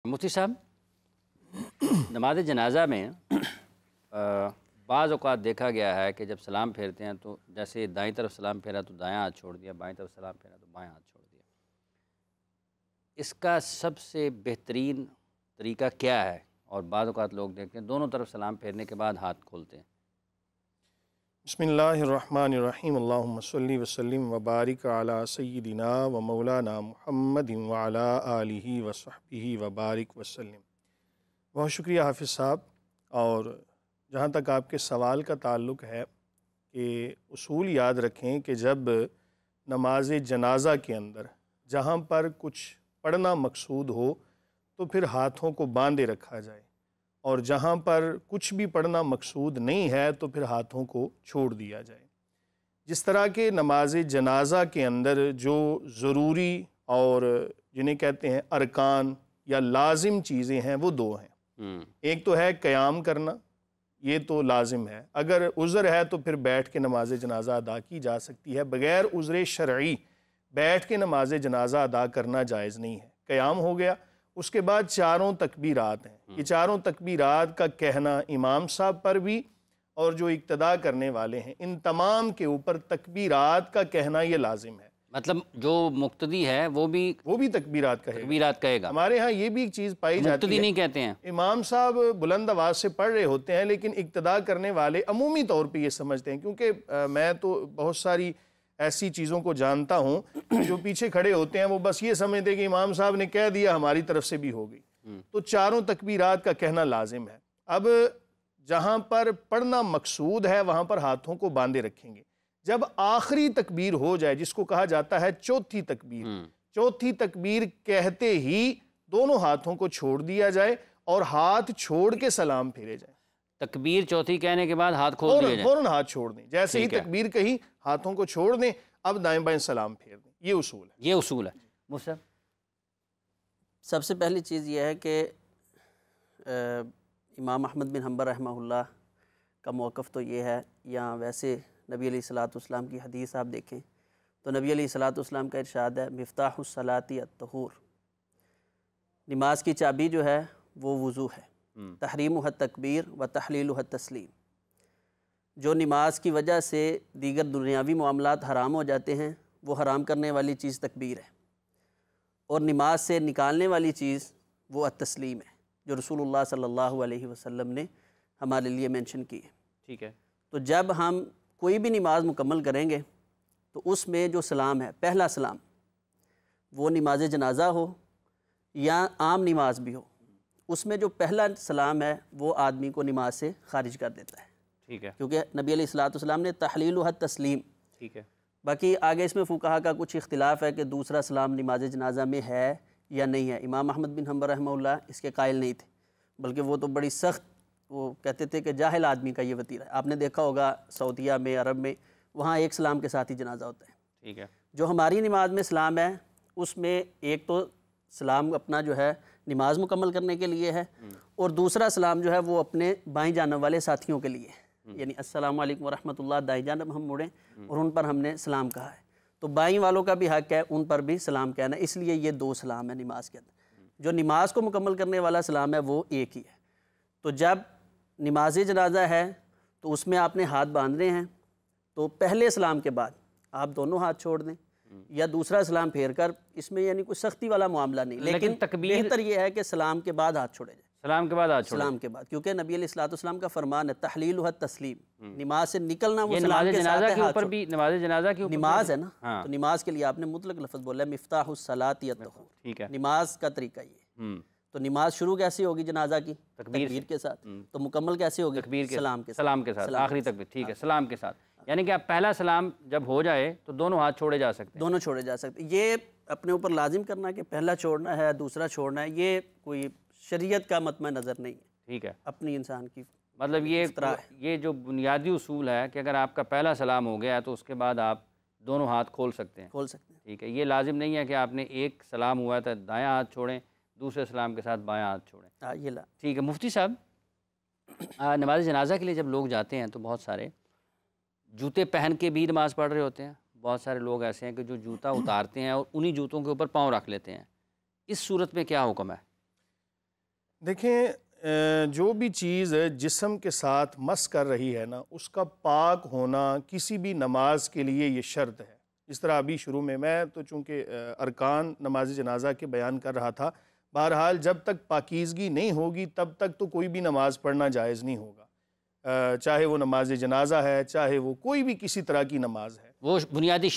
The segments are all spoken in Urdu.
مفتی صاحب، نماز جنازہ میں بعض اوقات دیکھا گیا ہے کہ جب سلام پھیرتے ہیں تو جیسے دائیں طرف سلام پھیرا تو دایاں ہاتھ چھوڑ دیا، بائیں طرف سلام پھیرا تو بائیں ہاتھ چھوڑ دیا۔ اس کا سب سے بہترین طریقہ کیا ہے؟ اور بعض اوقات لوگ دیکھتے ہیں دونوں طرف سلام پھیرنے کے بعد ہاتھ کھولتے ہیں۔ بسم اللہ الرحمن الرحیم، اللہم صلی وسلم وبارک علی سیدنا و مولانا محمد وعلی آلہ وصحبہ وبارک وسلم۔ بہت شکریہ حافظ صاحب۔ اور جہاں تک آپ کے سوال کا تعلق ہے کہ اصول یاد رکھیں کہ جب نماز جنازہ کے اندر جہاں پر کچھ پڑھنا مقصود ہو تو پھر ہاتھوں کو باندھے رکھا جائے، اور جہاں پر کچھ بھی پڑھنا مقصود نہیں ہے تو پھر ہاتھوں کو چھوڑ دیا جائے۔ جس طرح کہ نماز جنازہ کے اندر جو ضروری اور جنہیں کہتے ہیں ارکان یا لازم چیزیں ہیں وہ دو ہیں۔ ایک تو ہے قیام کرنا، یہ تو لازم ہے، اگر عذر ہے تو پھر بیٹھ کے نماز جنازہ ادا کی جا سکتی ہے، بغیر عذر شرعی بیٹھ کے نماز جنازہ ادا کرنا جائز نہیں ہے۔ قیام ہو گیا، اس کے بعد چاروں تکبیرات ہیں، یہ چاروں تکبیرات کا کہنا امام صاحب پر بھی اور جو اقتدا کرنے والے ہیں ان تمام کے اوپر تکبیرات کا کہنا یہ لازم ہے۔ مطلب جو مقتدی ہے وہ بھی تکبیرات کہے گا۔ ہمارے ہاں یہ بھی ایک چیز پائی جاتی مقتدی ہے، نہیں کہتے ہیں، امام صاحب بلند آواز سے پڑھ رہے ہوتے ہیں لیکن اقتدا کرنے والے عمومی طور پہ یہ سمجھتے ہیں، کیونکہ میں تو بہت ساری ایسی چیزوں کو جانتا ہوں جو پیچھے کھڑے ہوتے ہیں وہ بس یہ سمجھتے ہیں کہ امام صاحب نے کہہ دیا ہماری طرف سے بھی ہو گئی، تو چاروں تکبیرات کا کہنا لازم ہے۔ اب جہاں پر پڑھنا مقصود ہے وہاں پر ہاتھوں کو باندھے رکھیں گے۔ جب آخری تکبیر ہو جائے جس کو کہا جاتا ہے چوتھی تکبیر، چوتھی تکبیر کہتے ہی دونوں ہاتھوں کو چھوڑ دیا جائے اور ہاتھ چھوڑ کے سلام پھیرے جائیں۔ تکبیر چوتھی کہنے کے بعد ہاتھ کھول دیے جائیں، فوراً ہاتھ چھوڑ دیں، جیسے ہی تکبیر کہی ہاتھوں کو چھوڑ دیں، اب دائیں بائیں سلام پھیر دیں۔ یہ اصول ہے، یہ اصول ہے۔ مصعب، سب سے پہلی چیز یہ ہے کہ امام احمد بن حنبل رحمہ اللہ کا موقف تو یہ ہے، یا ویسے نبی علیہ الصلوۃ والسلام کی حدیث آپ دیکھیں تو نبی علیہ الصلوۃ والسلام کا ارشاد ہے مفتاح الصلاۃ الطہور، نماز کی چابی جو ہے وہ وضو ہے، تحریمہ التکبیر و تحلیلہ التسلیم۔ جو نماز کی وجہ سے دیگر دنیاوی معاملات حرام ہو جاتے ہیں وہ حرام کرنے والی چیز تکبیر ہے، اور نماز سے نکالنے والی چیز وہ التسلیم ہے جو رسول اللہ صلی اللہ علیہ وسلم نے ہمارے لیے مینشن کی ہے۔ ٹھیک ہے، تو جب ہم کوئی بھی نماز مکمل کریں گے تو اس میں جو سلام ہے، پہلا سلام، وہ نماز جنازہ ہو یا عام نماز بھی ہو، اس میں جو پہلا سلام ہے وہ آدمی کو نماز سے خارج کر دیتا ہے۔ ٹھیک ہے، کیونکہ نبی علیہ الصلوۃ والسلام نے تحلیلہ التسلیم۔ ٹھیک ہے، باقی آگے اس میں فقہا کا کچھ اختلاف ہے کہ دوسرا سلام نماز جنازہ میں ہے یا نہیں ہے۔ امام احمد بن حنبل رحمہ اللہ اس کے قائل نہیں تھے، بلکہ وہ تو بڑی سخت، وہ کہتے تھے کہ جاہل آدمی کا یہ وتیرہ ہے۔ آپ نے دیکھا ہوگا سعودیہ میں، عرب میں، وہاں ایک سلام کے ساتھ ہی جنازہ ہوتا ہے۔ ٹھیک ہے، جو ہماری نماز میں سلام ہے اس میں ایک تو سلام اپنا جو ہے نماز مکمل کرنے کے لیے ہے، اور دوسرا سلام جو ہے وہ اپنے بائیں جانب والے ساتھیوں کے لیے ہے، یعنی السلام علیکم ورحمۃ اللہ، دائیں جانب ہم مڑیں اور ان پر ہم نے سلام کہا ہے، تو بائیں والوں کا بھی حق ہے ان پر بھی سلام کہنا، اس لیے یہ دو سلام ہے نماز کے اندر۔ جو نماز کو مکمل کرنے والا سلام ہے وہ ایک ہی ہے۔ تو جب نماز جنازہ ہے تو اس میں آپ نے ہاتھ باندھنے ہیں، تو پہلے سلام کے بعد آپ دونوں ہاتھ چھوڑ دیں یا دوسرا سلام پھیر کر، اس میں یعنی کوئی سختی والا معاملہ نہیں، لیکن بہتر یہ ہے کہ سلام کے بعد ہاتھ چھوڑے جائیں، سلام کے بعد ہاتھ چھوڑیں، سلام کے بعد، کیونکہ نبی علیہ الصلوۃ والسلام کا فرمان ہے تحلیلہ التسلیم، نماز سے نکلنا وہ یہ سلام نماز کے ساتھ جنازہ ہے، کے ہاتھ اوپر چھوڑ، بھی، نماز جنازہ کے اوپر نماز ہے نا، ہاں، تو نماز کے لیے آپ نے مطلق لفظ بولا ہے مفتاح الصلاۃ الطہور، ٹھیک ہے، نماز کا طریقہ یہ ہے۔ تو نماز شروع کیسی ہوگی جنازہ کی؟ تکبیر کے ساتھ، تو مکمل کیسی ہوگی؟ تکبیر کے سلام کے ساتھ، سلام کے ساتھ، آخری تکبیر، ٹھیک ہے، سلام کے ساتھ، یعنی کہ آپ پہلا سلام جب ہو جائے تو دونوں ہاتھ چھوڑے جا سکتے ہیں، دونوں چھوڑے جا سکتے ہیں۔ یہ اپنے اوپر لازم کرنا کہ پہلا چھوڑنا ہے دوسرا چھوڑنا ہے، یہ کوئی شریعت کا مطمع نظر نہیں ہے، ٹھیک ہے، اپنی انسان کی مطلب یہ جو بنیادی اصول ہے کہ اگر آپ کا پہلا سلام ہو گیا تو اس کے بعد آپ دونوں ہاتھ کھول سکتے ہیں، کھول سکتے ہیں۔ ٹھیک ہے، یہ لازم نہیں ہے کہ آپ نے ایک سلام ہوا تھا دایاں ہاتھ چھوڑیں، دوسرے سلام کے ساتھ بایاں ہاتھ چھوڑیں۔ ہاں، یہ ٹھیک ہے مفتی صاحب، نماز جنازہ کے لیے جب لوگ جاتے ہیں تو بہت سارے جوتے پہن کے بھی نماز پڑھ رہے ہوتے ہیں، بہت سارے لوگ ایسے ہیں کہ جو جوتا اتارتے ہیں اور انہی جوتوں کے اوپر پاؤں رکھ لیتے ہیں، اس صورت میں کیا حکم ہے؟ دیکھیں جو بھی چیز جسم کے ساتھ مس کر رہی ہے نا، اس کا پاک ہونا کسی بھی نماز کے لیے یہ شرط ہے. اس طرح ابھی شروع میں تو چونکہ ارکان نماز جنازہ کے بیان کر رہا تھا. بہرحال جب تک پاکیزگی نہیں ہوگی تب تک تو کوئی بھی نماز پڑھنا جائز نہیں ہوگا، چاہے وہ نماز جنازہ ہے، چاہے وہ کوئی بھی کسی طرح کی نماز ہے. وہ بنیادی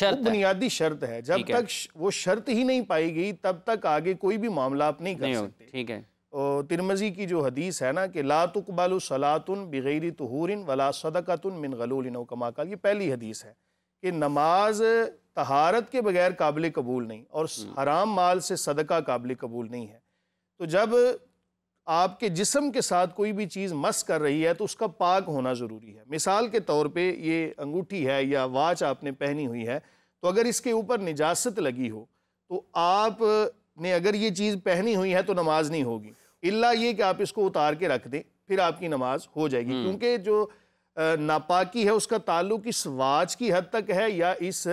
شرط ہے. جب تک وہ شرط ہی نہیں پائی گئی تب تک آگے کوئی بھی معاملہ آپ نہیں کر سکتے. ٹھیک ہے. اور ترمذی کی جو حدیث ہے نا کہ لا تقبل صلاۃ بغیر طہور ولا صدقۃ من غلول او کما قال، یہ پہلی حدیث ہے کہ نماز طہارت کے بغیر قابل قبول نہیں، اور حرام مال سے صدقہ قابل قبول نہیں ہے. تو جب آپ کے جسم کے ساتھ کوئی بھی چیز مس کر رہی ہے تو اس کا پاک ہونا ضروری ہے. مثال کے طور پہ یہ انگوٹھی ہے یا واچ آپ نے پہنی ہوئی ہے، تو اگر اس کے اوپر نجاست لگی ہو تو آپ نے اگر یہ چیز پہنی ہوئی ہے تو نماز نہیں ہوگی، الا یہ کہ آپ اس کو اتار کے رکھ دیں، پھر آپ کی نماز ہو جائے گی. کیونکہ جو ناپاکی ہے اس کا تعلق اس واچ کی حد تک ہے یا اس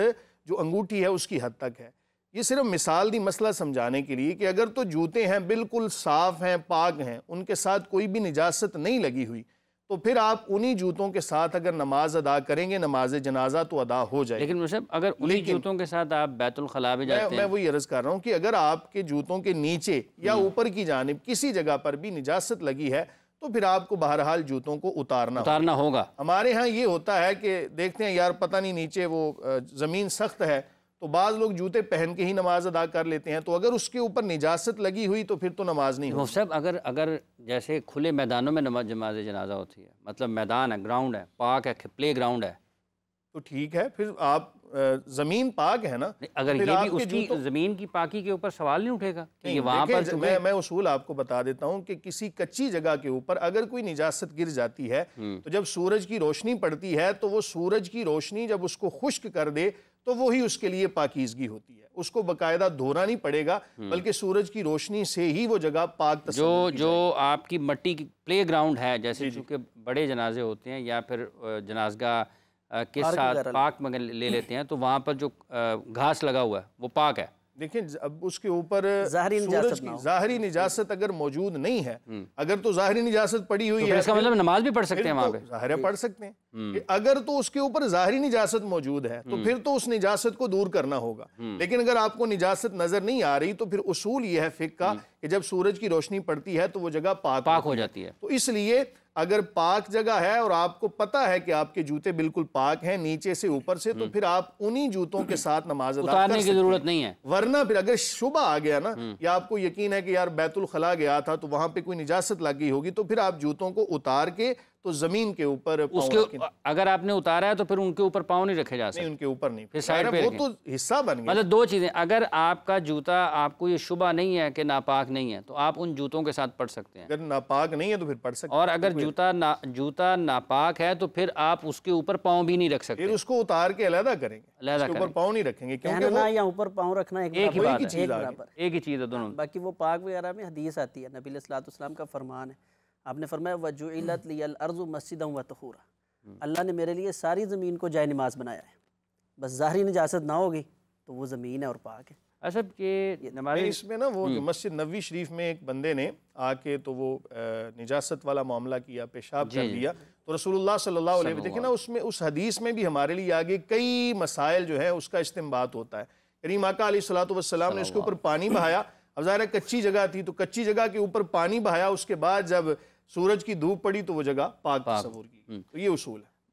جو انگوٹھی ہے اس کی حد تک ہے. یہ صرف مثال دی مسئلہ سمجھانے کے لیے کہ اگر تو جوتے ہیں بالکل صاف ہیں، پاک ہیں، ان کے ساتھ کوئی بھی نجاست نہیں لگی ہوئی، تو پھر آپ انہی جوتوں کے ساتھ اگر نماز ادا کریں گے نماز جنازہ تو ادا ہو جائے گی. لیکن مصعب اگر انہی جوتوں کے ساتھ آپ بیت الخلاء بھی جاتے ہیں، میں وہی عرض کر رہا ہوں کہ اگر آپ کے جوتوں کے نیچے یا اوپر کی جانب کسی جگہ پر بھی نجاست لگی ہے تو پھر آپ کو بہرحال جوتوں کو اتارنا ہوگا. ہمارے ہاں یہ ہوتا ہے کہ دیکھتے ہیں یار پتہ نہیں نیچے وہ زمین سخت ہے تو بعض لوگ جوتے پہن کے ہی نماز ادا کر لیتے ہیں، تو اگر اس کے اوپر نجاست لگی ہوئی تو پھر تو نماز نہیں ہوگی. صاحب اگر جیسے کھلے میدانوں میں نماز جنازہ ہوتی ہے، مطلب میدان ہے، گراؤنڈ ہے، پاک ہے، پلے گراؤنڈ ہے، تو ٹھیک ہے، پھر آپ زمین پاک ہے نا. اگر یہ بھی اس کی زمین کی پاکی کے اوپر سوال نہیں اٹھے گا کہ یہ وہاں پر میں اصول آپ کو بتا دیتا ہوں کہ کسی کچی جگہ کے اوپر اگر کوئی نجاست گر جاتی ہے تو جب سورج کی روشنی پڑتی ہے تو وہ سورج کی روشنی جب اس کو خشک کر دے تو وہی اس کے لیے پاکیزگی ہوتی ہے. اس کو باقاعدہ دھونا نہیں پڑے گا بلکہ سورج کی روشنی سے ہی وہ جگہ پاک تصور جو آپ کی مٹی کی پلے گراؤنڈ ہے، جیسے چونکہ بڑے جنازے ہوتے ہیں یا پھر جنازگاہ کے ساتھ پاک میں لے لیتے ہیں تو وہاں پر جو گھاس لگا ہوا ہے وہ پاک ہے. دیکھیں اب اس کے اوپر ظاہری نجاست اگر موجود نہیں ہے، اگر تو ظاہری نجاست پڑی ہوئی ہے اس کا مطلب نماز بھی پڑھ سکتے ہیں وہاں پہ. ظاہر ہے پڑھ سکتے ہیں. اگر تو اس کے اوپر ظاہری نجاست موجود ہے تو پھر تو اس نجاست کو دور کرنا ہوگا. لیکن اگر آپ کو نجاست نظر نہیں آ رہی تو پھر اصول یہ ہے فقہ کا کہ جب سورج کی روشنی پڑتی ہے تو وہ جگہ پاک ہو جاتی ہے. تو اس لیے اگر پاک جگہ ہے اور آپ کو پتہ ہے کہ آپ کے جوتے بالکل پاک ہیں نیچے سے اوپر سے، تو پھر آپ انہی جوتوں کے ساتھ نماز ادا کر سکتے ہیں. اتارنے کی ضرورت نہیں ہے. ورنہ پھر اگر شبہ آ گیا نا یا آپ کو یقین ہے کہ یار بیت الخلاء گیا تھا تو وہاں پہ کوئی نجاست لگ گئی ہوگی، تو پھر آپ جوتوں کو اتار کے تو زمین کے اوپر اگر آپ نے اتارا ہے تو پھر ان کے اوپر پاؤں نہیں رکھے جا سکتے. ان کے اوپر نہیں، پھر سائڈ پہ وہ تو حصہ بن گیا. مطلب دو چیزیں، اگر آپ کا جوتا آپ کو یہ شبہ نہیں ہے کہ ناپاک نہیں ہے تو آپ ان جوتوں کے ساتھ پڑھ سکتے ہیں. اگر ناپاک نہیں ہے تو پھر پڑھ سکتے ہیں. اور اگر جوتا ناپاک ہے تو پھر آپ اس کے اوپر پاؤں بھی نہیں رکھ سکتے. پھر اس کو اتار کے علیحدہ کریں گے، اس کے اوپر پاؤں نہیں رکھیں گے کیونکہ وہ یا اوپر پاؤں رکھنا ایک ہی چیز ہے دونوں. باقی وہ پاک وغیرہ میں حدیث آتی ہے، نبی علیہ الصلوۃ والسلام کا فرمان ہے. آپ نے فرمایا وَجُعِلَتْ لِيَ الْأَرْضُ مَسْجِدًا وَطَهُورًا، اللہ نے میرے لیے ساری زمین کو جائے نماز بنایا ہے، بس ظاہری نجاست نہ ہوگی تو وہ زمین ہے اور پاک ہے. اچھا کہ نماز اس میں نا وہ جو مسجد نبوی شریف میں ایک بندے نے آ کے تو وہ نجاست والا معاملہ کیا، پیشاب کر دیا، تو رسول اللہ صلی اللہ علیہ وسلم دیکھیں نا اس حدیث میں بھی ہمارے لیے آگے کئی مسائل جو ہے اس کا استنباط ہوتا ہے. کریم آقا علیہ الصلوۃ والسلام نے اس کے اوپر پانی بہایا. اب ظاہر ہے کچی جگہ تھی تو کچی جگہ کے اوپر پانی بہایا، اس کے بعد جب سورج کی دھوپ پڑی تو وہ جگہ پاک تصور کی. تو یہ اصول ہے.